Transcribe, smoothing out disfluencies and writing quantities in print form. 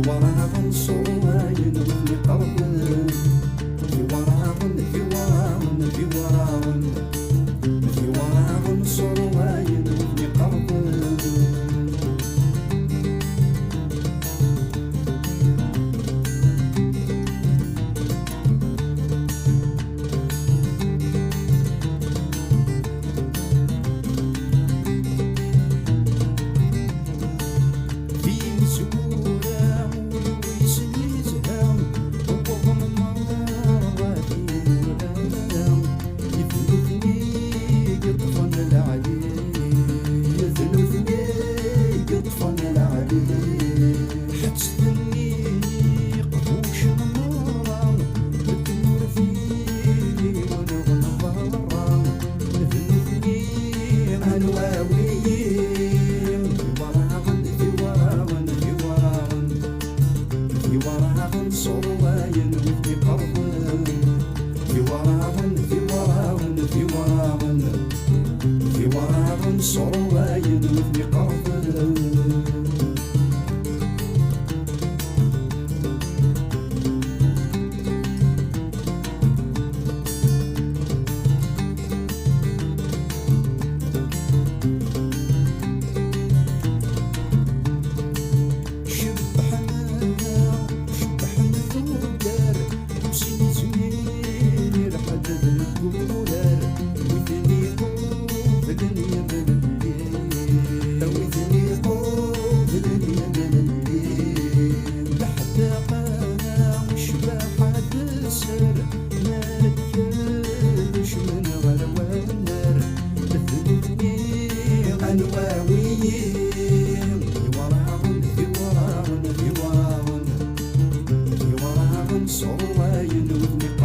وراغن صواين وفي قربن في وراغن في وراغن في وراغن في وراغن صواين وفي قربن صواين وفي قربن في وراغن في وراغن في وراغن في وراغن صواين وفي قربن صواين وفي